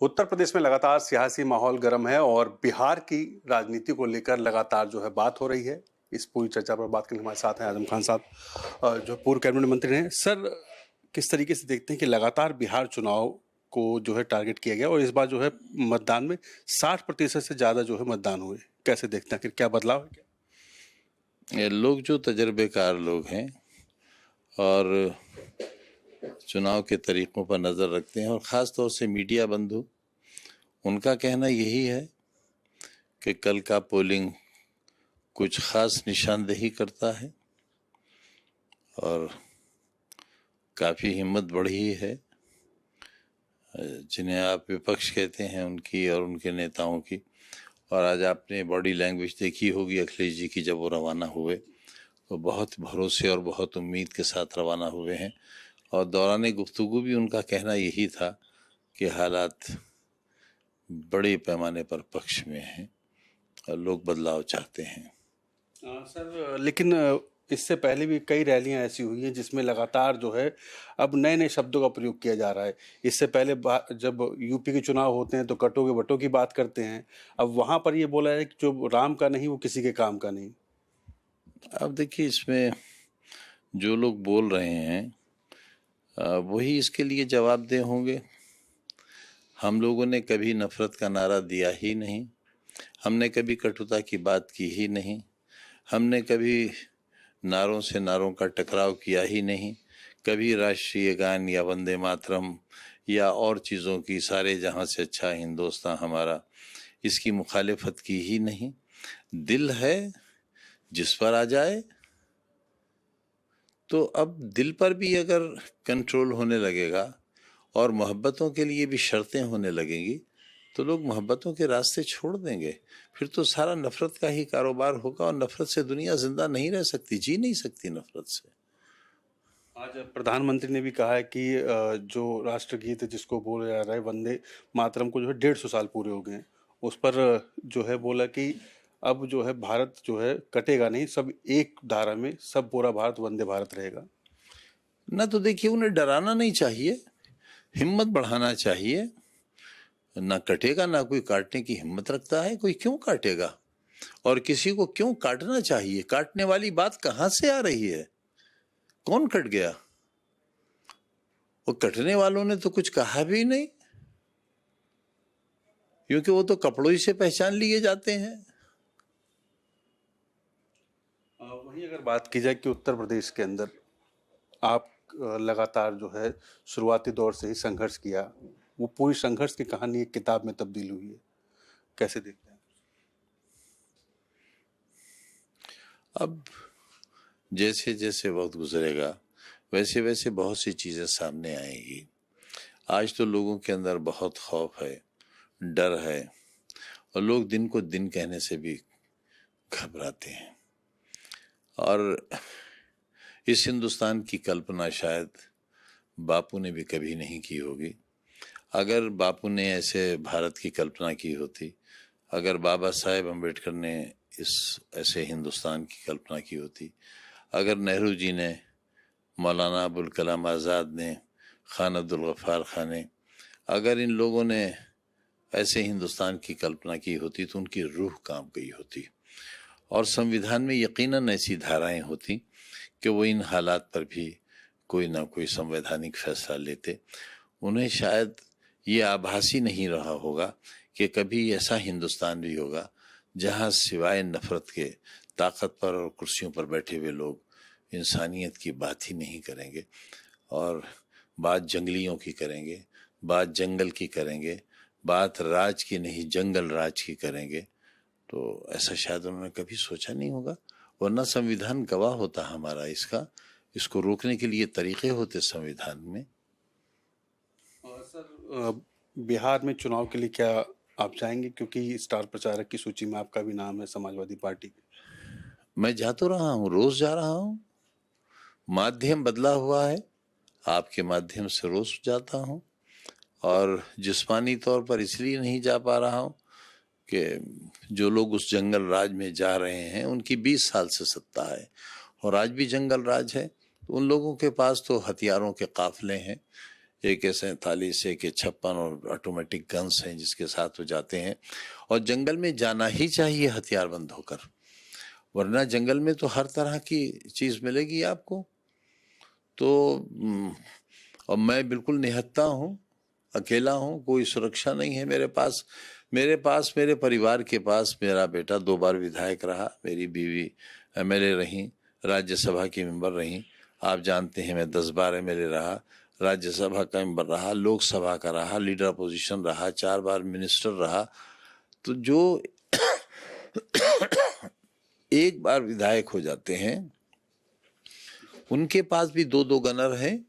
उत्तर प्रदेश में लगातार सियासी माहौल गर्म है और बिहार की राजनीति को लेकर लगातार जो है बात हो रही है। इस पूरी चर्चा पर बात करने हमारे साथ हैं आजम खान साहब, जो पूर्व कैबिनेट मंत्री हैं। सर, किस तरीके से देखते हैं कि लगातार बिहार चुनाव को जो है टारगेट किया गया और इस बार जो है मतदान में 60% से ज़्यादा जो है मतदान हुए, कैसे देखते हैं? कि क्या बदलाव है क्या? ये लोग जो तजर्बेकार लोग हैं और चुनाव के तरीक़ों पर नज़र रखते हैं और ख़ास तौर से मीडिया बंधु, उनका कहना यही है कि कल का पोलिंग कुछ ख़ास निशानदेही करता है और काफ़ी हिम्मत बढ़ी है, जिन्हें आप विपक्ष कहते हैं उनकी और उनके नेताओं की। और आज आपने बॉडी लैंग्वेज देखी होगी अखिलेश जी की, जब वो रवाना हुए तो बहुत भरोसे और बहुत उम्मीद के साथ रवाना हुए हैं। और दौरान गुफ्तगू भी उनका कहना यही था कि हालात बड़े पैमाने पर पक्ष में हैं और लोग बदलाव चाहते हैं। सर, लेकिन इससे पहले भी कई रैलियां ऐसी हुई हैं जिसमें लगातार जो है अब नए नए शब्दों का प्रयोग किया जा रहा है। इससे पहले जब यूपी के चुनाव होते हैं तो कटो के बटो की बात करते हैं, अब वहां पर ये बोला है कि जो राम का नहीं वो किसी के काम का नहीं। अब देखिए, इसमें जो लोग बोल रहे हैं वही इसके लिए जवाबदेह होंगे। हम लोगों ने कभी नफरत का नारा दिया ही नहीं, हमने कभी कटुता की बात की ही नहीं, हमने कभी नारों से नारों का टकराव किया ही नहीं, कभी राष्ट्रीय गान या वंदे मातरम या और चीज़ों की सारे जहां से अच्छा हिंदुस्तान हमारा, इसकी मुखालिफत की ही नहीं। दिल है जिस पर आ जाए, तो अब दिल पर भी अगर कंट्रोल होने लगेगा और मोहब्बतों के लिए भी शर्तें होने लगेंगी तो लोग मोहब्बतों के रास्ते छोड़ देंगे। फिर तो सारा नफरत का ही कारोबार होगा और नफरत से दुनिया जिंदा नहीं रह सकती, जी नहीं सकती नफरत से। आज प्रधानमंत्री ने भी कहा है कि जो राष्ट्रगीत जिसको बोला जा रहा है वंदे मातरम को जो है 150 साल पूरे हो गए हैं, उस पर जो है बोला कि अब जो है भारत जो है कटेगा नहीं, सब एक धारा में, सब पूरा भारत वंदे भारत रहेगा। ना तो देखिए, उन्हें डराना नहीं चाहिए, हिम्मत बढ़ाना चाहिए। ना कटेगा, ना कोई काटने की हिम्मत रखता है, कोई क्यों काटेगा और किसी को क्यों काटना चाहिए? काटने वाली बात कहां से आ रही है? कौन कट गया? वो कटने वालों ने तो कुछ कहा भी नहीं, क्योंकि वो तो कपड़ों ही से पहचान लिए जाते हैं। वहीं अगर बात की जाए कि उत्तर प्रदेश के अंदर आप लगातार जो है शुरुआती दौर से ही संघर्ष किया, वो पूरी संघर्ष की कहानी एक किताब में तब्दील हुई है, कैसे देखते हैं? अब जैसे जैसे वक्त गुजरेगा वैसे वैसे बहुत सी चीज़ें सामने आएंगी। आज तो लोगों के अंदर बहुत खौफ है, डर है और लोग दिन को दिन कहने से भी घबराते हैं। और इस हिंदुस्तान की कल्पना शायद बापू ने भी कभी नहीं की होगी। अगर बापू ने ऐसे भारत की कल्पना की होती, अगर बाबा साहेब अम्बेडकर ने इस ऐसे हिंदुस्तान की कल्पना की होती, अगर नेहरू जी ने, मौलाना अबुल कलाम आज़ाद ने, खान अब्दुल गफ्फार खान ने, अगर इन लोगों ने ऐसे हिंदुस्तान की कल्पना की होती तो उनकी रूह कांप गई होती और संविधान में यकीनन ऐसी धाराएं होती कि वो इन हालात पर भी कोई ना कोई संवैधानिक फैसला लेते। उन्हें शायद ये आभास ही नहीं रहा होगा कि कभी ऐसा हिंदुस्तान भी होगा जहां सिवाय नफरत के ताकत पर और कुर्सियों पर बैठे हुए लोग इंसानियत की बात ही नहीं करेंगे और बात जंगलियों की करेंगे, बात जंगल की करेंगे, बात राज की नहीं जंगल राज की करेंगे। तो ऐसा शायद उन्होंने कभी सोचा नहीं होगा, वरना संविधान गवाह होता हमारा इसको रोकने के लिए तरीके होते संविधान में। सर, बिहार में चुनाव के लिए क्या आप चाहेंगे, क्योंकि स्टार प्रचारक की सूची में आपका भी नाम है समाजवादी पार्टी के? मैं जा तो रहा हूँ, रोज जा रहा हूँ, माध्यम बदला हुआ है, आपके माध्यम से रोज जाता हूँ और जिस्मानी तौर पर इसलिए नहीं जा पा रहा हूँ कि जो लोग उस जंगल राज में जा रहे हैं उनकी 20 साल से सत्ता है और आज भी जंगल राज है। तो उन लोगों के पास तो हथियारों के काफिले हैं, AK-47, AK-56 और ऑटोमेटिक गन्स हैं जिसके साथ वो जाते हैं। और जंगल में जाना ही चाहिए हथियारबंद होकर, वरना जंगल में तो हर तरह की चीज मिलेगी आपको। तो और मैं बिल्कुल निहत्था हूँ, अकेला हूँ, कोई सुरक्षा नहीं है मेरे पास। मेरे परिवार के पास मेरा बेटा 2 बार विधायक रहा, मेरी बीवी MLA रही, राज्यसभा की मेंबर रही। आप जानते हैं मैं 10 बार MLA रहा, राज्यसभा का मेंबर रहा, लोकसभा का रहा, लीडर अपोजिशन रहा, 4 बार मिनिस्टर रहा। तो जो एक बार विधायक हो जाते हैं उनके पास भी 2-2 गनर हैं,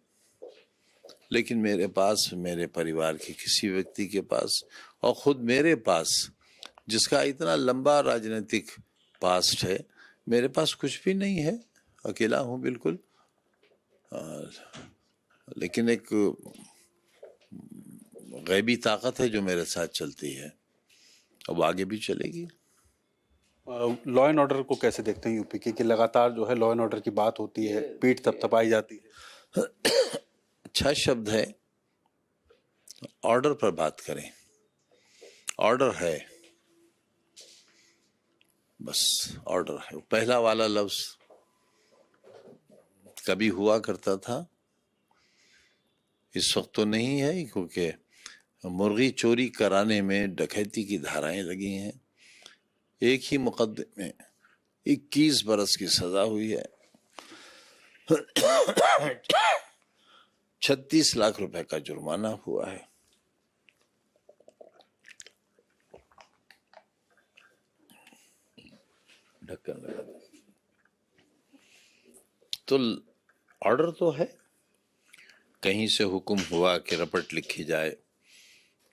लेकिन मेरे पास, मेरे परिवार के किसी व्यक्ति के पास और खुद मेरे पास, जिसका इतना लंबा राजनीतिक पास्ट है, मेरे पास कुछ भी नहीं है। अकेला हूं बिल्कुल। लेकिन एक गैबी ताकत है जो मेरे साथ चलती है, अब आगे भी चलेगी। लॉ एंड ऑर्डर को कैसे देखते हैं यूपी के, कि लगातार जो है लॉ एंड ऑर्डर की बात होती है, पीठ थपथपाई जाती है? अच्छा शब्द है, ऑर्डर पर बात करें। ऑर्डर है, बस ऑर्डर है। पहला वाला लफ्ज कभी हुआ करता था, इस वक्त तो नहीं है, क्योंकि मुर्गी चोरी कराने में डकैती की धाराएं लगी हैं। एक ही मुकदमे में 21 बरस की सजा हुई है, 36 लाख रुपए का जुर्माना हुआ है। ढक्कन लगा दो। तो ऑर्डर तो है, कहीं से हुक्म हुआ कि रपट लिखी जाए,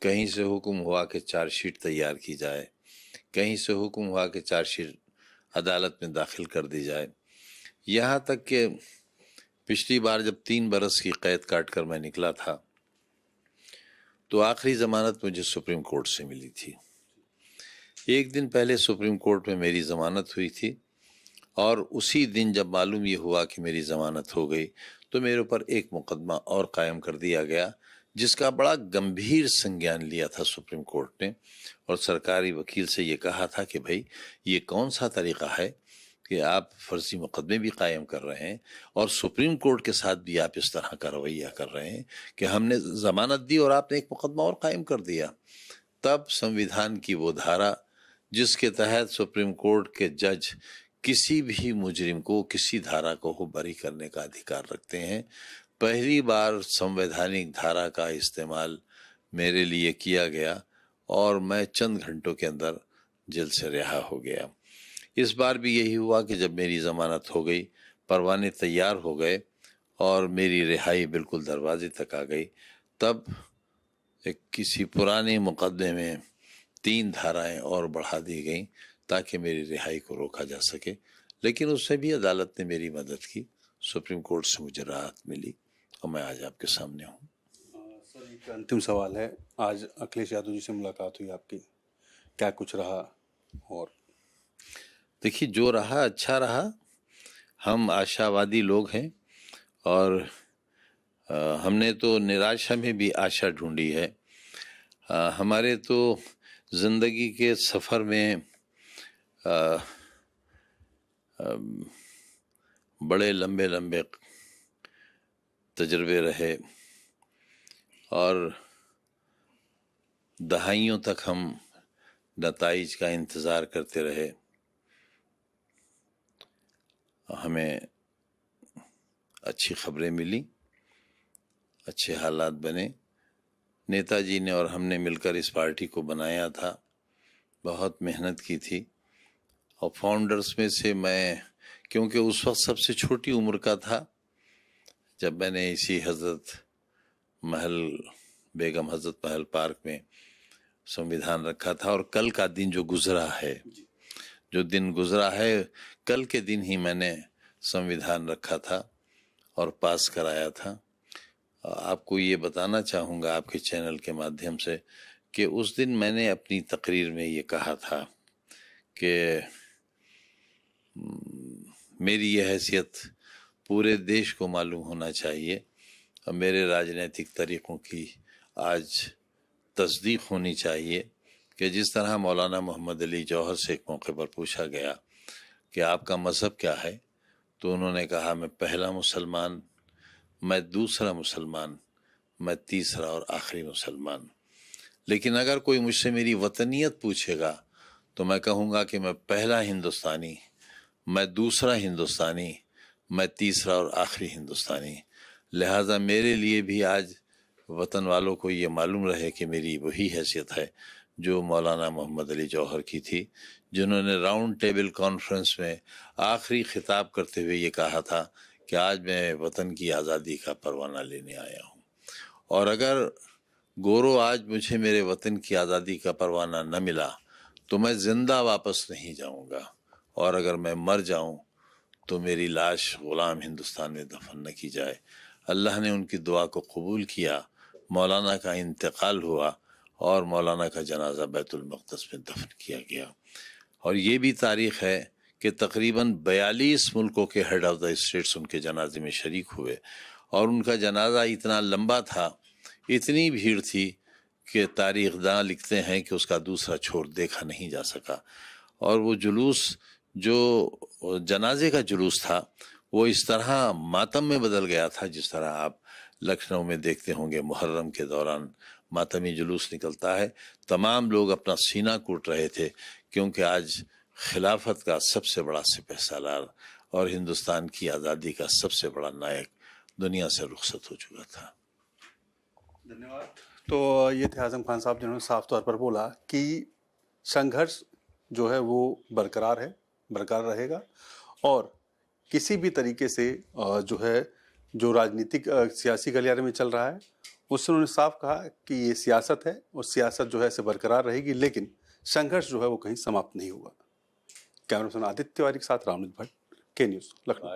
कहीं से हुक्म हुआ कि चार्जशीट तैयार की जाए, कहीं से हुक्म हुआ कि चार्जशीट अदालत में दाखिल कर दी जाए। यहाँ तक कि पिछली बार जब 3 बरस की कैद काट कर मैं निकला था, तो आखिरी जमानत मुझे सुप्रीम कोर्ट से मिली थी। एक दिन पहले सुप्रीम कोर्ट में मेरी जमानत हुई थी, और उसी दिन जब मालूम ये हुआ कि मेरी जमानत हो गई, तो मेरे ऊपर एक मुकदमा और कायम कर दिया गया, जिसका बड़ा गंभीर संज्ञान लिया था सुप्रीम कोर्ट ने। और सरकारी वकील से ये कहा था कि भाई ये कौन सा तरीका है कि आप फर्जी मुकदमे भी कायम कर रहे हैं और सुप्रीम कोर्ट के साथ भी आप इस तरह का रवैया कर रहे हैं कि हमने जमानत दी और आपने एक मुकदमा और कायम कर दिया। तब संविधान की वो धारा जिसके तहत सुप्रीम कोर्ट के जज किसी भी मुजरिम को किसी धारा को बरी करने का अधिकार रखते हैं, पहली बार संवैधानिक धारा का इस्तेमाल मेरे लिए किया गया और मैं चंद घंटों के अंदर जेल से रिहा हो गया। इस बार भी यही हुआ कि जब मेरी जमानत हो गई, परवाने तैयार हो गए और मेरी रिहाई बिल्कुल दरवाजे तक आ गई, तब एक किसी पुराने मुकदमे में 3 धाराएं और बढ़ा दी गई ताकि मेरी रिहाई को रोका जा सके। लेकिन उससे भी अदालत ने मेरी मदद की, सुप्रीम कोर्ट से मुझे राहत मिली और मैं आज आपके सामने हूँ। सर, एक अंतिम सवाल है, आज अखिलेश यादव जी से मुलाकात हुई आपकी, क्या कुछ रहा? और देखिए, जो रहा अच्छा रहा। हम आशावादी लोग हैं और हमने तो निराशा में भी आशा ढूंढी है। हमारे तो जिंदगी के सफर में बड़े लंबे लंबे तजुर्बे रहे और दहाइयों तक हम नताइज का इंतज़ार करते रहे। हमें अच्छी खबरें मिली, अच्छे हालात बने। नेताजी ने और हमने मिलकर इस पार्टी को बनाया था, बहुत मेहनत की थी और फाउंडर्स में से मैं, क्योंकि उस वक्त सबसे छोटी उम्र का था जब मैंने इसी बेगम हजरत महल पार्क में संविधान रखा था। और कल का दिन जो गुजरा है, जो दिन गुजरा है, कल के दिन ही मैंने संविधान रखा था और पास कराया था। आपको ये बताना चाहूँगा आपके चैनल के माध्यम से कि उस दिन मैंने अपनी तकरीर में ये कहा था कि मेरी यह हैसियत पूरे देश को मालूम होना चाहिए मेरे राजनीतिक तरीक़ों की आज तस्दीक होनी चाहिए कि जिस तरह मौलाना मोहम्मद अली जौहर से एक मौके पर पूछा गया कि आपका मज़हब क्या है, तो उन्होंने कहा मैं पहला मुसलमान, मैं दूसरा मुसलमान, मैं तीसरा और आखिरी मुसलमान। लेकिन अगर कोई मुझसे मेरी वतनियत पूछेगा तो मैं कहूँगा कि मैं पहला हिंदुस्तानी, मैं दूसरा हिंदुस्तानी, मैं तीसरा और आखिरी हिंदुस्तानी। लिहाजा मेरे लिए भी आज वतन वालों को ये मालूम रहे कि मेरी वही हैसियत है जो मौलाना मोहम्मद अली जौहर की थी, जिन्होंने राउंड टेबल कॉन्फ्रेंस में आखिरी खिताब करते हुए ये कहा था कि आज मैं वतन की आज़ादी का परवाना लेने आया हूँ, और अगर गोरो आज मुझे मेरे वतन की आज़ादी का परवाना न मिला तो मैं ज़िंदा वापस नहीं जाऊँगा, और अगर मैं मर जाऊँ तो मेरी लाश ग़ुलाम हिंदुस्तान में दफन न की जाए। अल्लाह ने उनकी दुआ को कबूल किया, मौलाना का इंतकाल हुआ और मौलाना का जनाजा बैतुल मक़दस में दफन किया गया। और ये भी तारीख़ है कि तकरीबन 42 मुल्कों के हेड ऑफ़ द स्टेट्स उनके जनाजे में शरीक हुए, और उनका जनाजा इतना लंबा था, इतनी भीड़ थी कि तारीख़दां लिखते हैं कि उसका दूसरा छोर देखा नहीं जा सका। और वो जुलूस जो जनाजे का जुलूस था वो इस तरह मातम में बदल गया था जिस तरह आप लखनऊ में देखते होंगे मुहर्रम के दौरान मातमी जुलूस निकलता है। तमाम लोग अपना सीना कूट रहे थे क्योंकि आज खिलाफत का सबसे बड़ा सिपहसालार और हिंदुस्तान की आज़ादी का सबसे बड़ा नायक दुनिया से रुखसत हो चुका था। धन्यवाद। तो ये थे आज़म खान साहब जिन्होंने साफ तौर पर बोला कि संघर्ष जो है वो बरकरार है, बरकरार रहेगा, और किसी भी तरीके से जो है जो राजनीतिक सियासी गलियारे में चल रहा है उससे उन्होंने साफ कहा कि ये सियासत है और सियासत जो है इसे बरकरार रहेगी, लेकिन संघर्ष जो है वो कहीं समाप्त नहीं होगा। कैमरा पर्सन आदित्य तिवारी के साथ रामनीत भट्ट, के न्यूज़, लखनऊ।